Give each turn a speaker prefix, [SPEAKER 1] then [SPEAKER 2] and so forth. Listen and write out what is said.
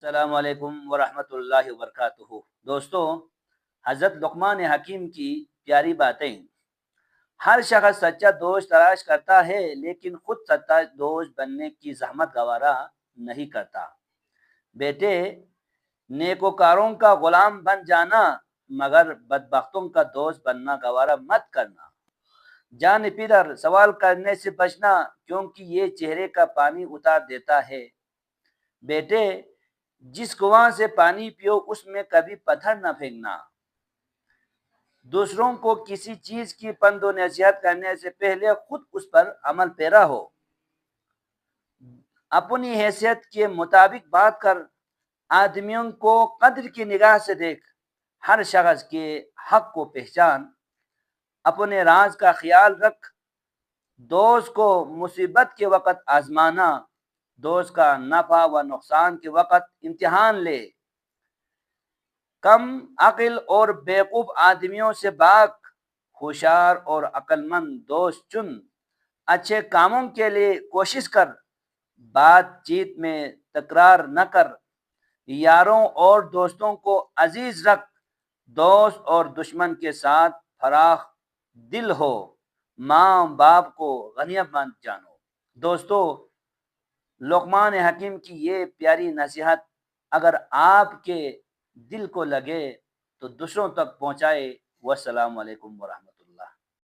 [SPEAKER 1] السلام علیکم ورحمۃ اللہ وبرکاتہ۔ دوستو، حضرت لقمان حکیم کی پیاری باتیں۔ ہر شخص سچا دوست تلاش کرتا ہے لیکن خود سچا دوست بننے کی زحمت گوارا نہیں کرتا۔ بیٹے، نیکوکاروں کا غلام بن جانا مگر بدبختوں کا دوست بننا گوارا مت کرنا۔ جان پدر، سوال کرنے سے بچنا کیونکہ یہ چہرے کا پانی اتار دیتا ہے۔ بیٹے، جس کنواں سے پانی پیو اس میں کبھی پتھر نہ پھینکنا۔ دوسروں کو کسی چیز کی پند و نصیحت کرنے سے پہلے خود اس پر عمل پیرا ہو۔ اپنی حیثیت کے مطابق بات کر، آدمیوں کو قدر کی نگاہ سے دیکھ، ہر شخص کے حق کو پہچان، اپنے راز کا خیال رکھ، دوست کو مصیبت کے وقت آزمانا، دوست کا نفع و نقصان کے وقت امتحان لے۔ کم عقل اور بیوقوف آدمیوں سے باگ، ہوشیار اور عقل مند دوست چن۔ اچھے کاموں کے لیے کوشش کر، بات چیت میں تکرار نہ کر۔ یاروں اور دوستوں کو عزیز رکھ، دوست اور دشمن کے ساتھ فراخ دل ہو۔ ماں باپ کو غنیمت مند جانو۔ دوستو، لقمان حکیم کی یہ پیاری نصیحت اگر آپ کے دل کو لگے تو دوسروں تک پہنچائے۔ والسلام علیکم ورحمۃ اللہ۔